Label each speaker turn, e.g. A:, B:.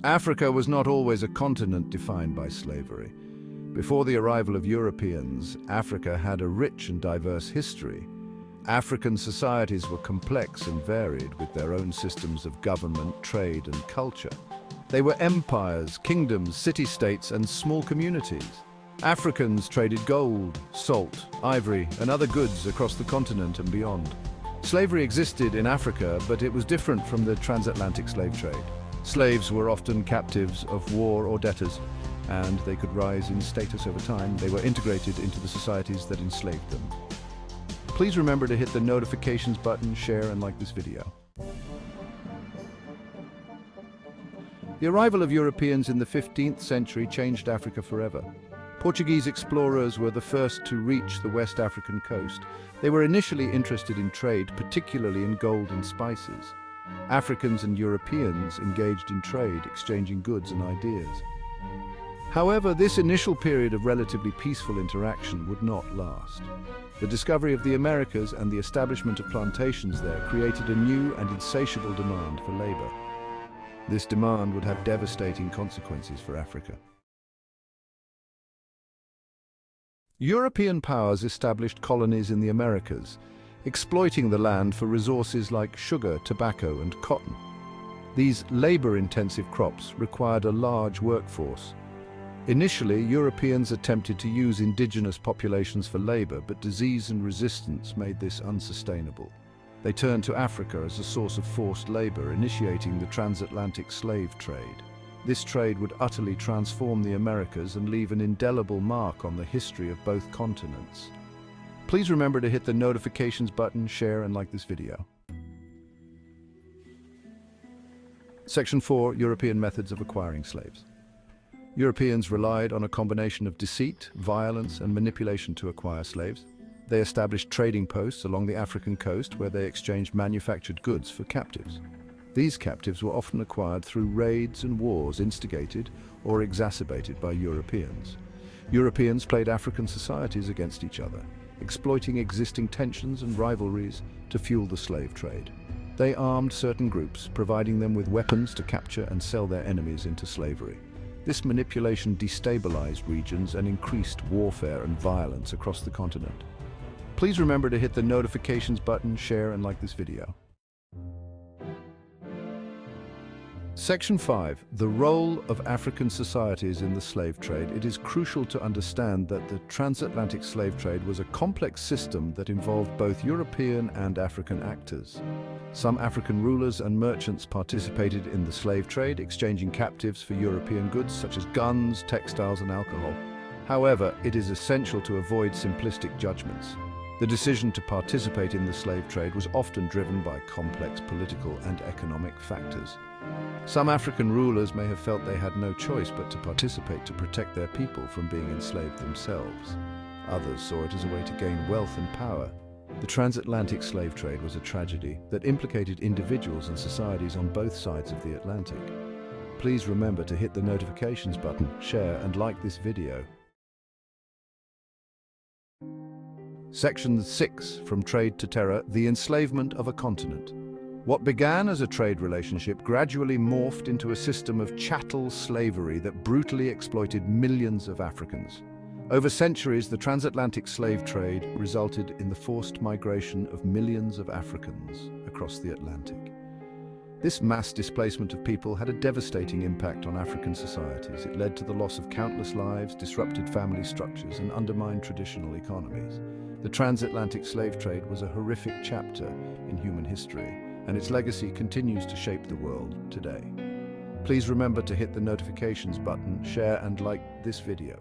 A: Africa was not always a continent defined by slavery. Before the arrival of Europeans, Africa had a rich and diverse history. African societies were complex and varied, with their own systems of government, trade, and culture. They were empires, kingdoms, city-states, and small communities. Africans traded gold, salt, ivory, and other goods across the continent and beyond. Slavery existed in Africa, but it was different from the transatlantic slave trade. Slaves were often captives of war or debtors, and they could rise in status over time. They were integrated into the societies that enslaved them. Please remember to hit the notifications button, share, and like this video. The arrival of Europeans in the 15th century changed Africa forever. Portuguese explorers were the first to reach the West African coast. They were initially interested in trade, particularly in gold and spices. Africans and Europeans engaged in trade, exchanging goods and ideas. However, this initial period of relatively peaceful interaction would not last. The discovery of the Americas and the establishment of plantations there created a new and insatiable demand for labor. This demand would have devastating consequences for Africa. European powers established colonies in the Americas, exploiting the land for resources like sugar, tobacco, and cotton. These labor-intensive crops required a large workforce. Initially, Europeans attempted to use indigenous populations for labor, but disease and resistance made this unsustainable. They turned to Africa as a source of forced labor, initiating the transatlantic slave trade. This trade would utterly transform the Americas and leave an indelible mark on the history of both continents. Please remember to hit the notifications button, share, and like this video. Section 4. European methods of acquiring slaves. Europeans relied on a combination of deceit, violence, and manipulation to acquire slaves. They established trading posts along the African coast where they exchanged manufactured goods for captives. These captives were often acquired through raids and wars instigated or exacerbated by Europeans. Europeans played African societies against each other, exploiting existing tensions and rivalries to fuel the slave trade. They armed certain groups, providing them with weapons to capture and sell their enemies into slavery. This manipulation destabilized regions and increased warfare and violence across the continent. Please remember to hit the notifications button, share, and like this video. Section 5. The role of African societies in the slave trade. It is crucial to understand that the transatlantic slave trade was a complex system that involved both European and African actors. Some African rulers and merchants participated in the slave trade, exchanging captives for European goods such as guns, textiles, and alcohol. However, it is essential to avoid simplistic judgments. The decision to participate in the slave trade was often driven by complex political and economic factors. Some African rulers may have felt they had no choice but to participate to protect their people from being enslaved themselves. Others saw it as a way to gain wealth and power. The transatlantic slave trade was a tragedy that implicated individuals and societies on both sides of the Atlantic. Please remember to hit the notifications button, share, and like this video. Section 6. From Trade to Terror, the enslavement of a continent. What began as a trade relationship gradually morphed into a system of chattel slavery that brutally exploited millions of Africans. Over centuries, the transatlantic slave trade resulted in the forced migration of millions of Africans across the Atlantic. This mass displacement of people had a devastating impact on African societies. It led to the loss of countless lives, disrupted family structures, and undermined traditional economies. The transatlantic slave trade was a horrific chapter in human history, and its legacy continues to shape the world today. Please remember to hit the notifications button, share, and like this video.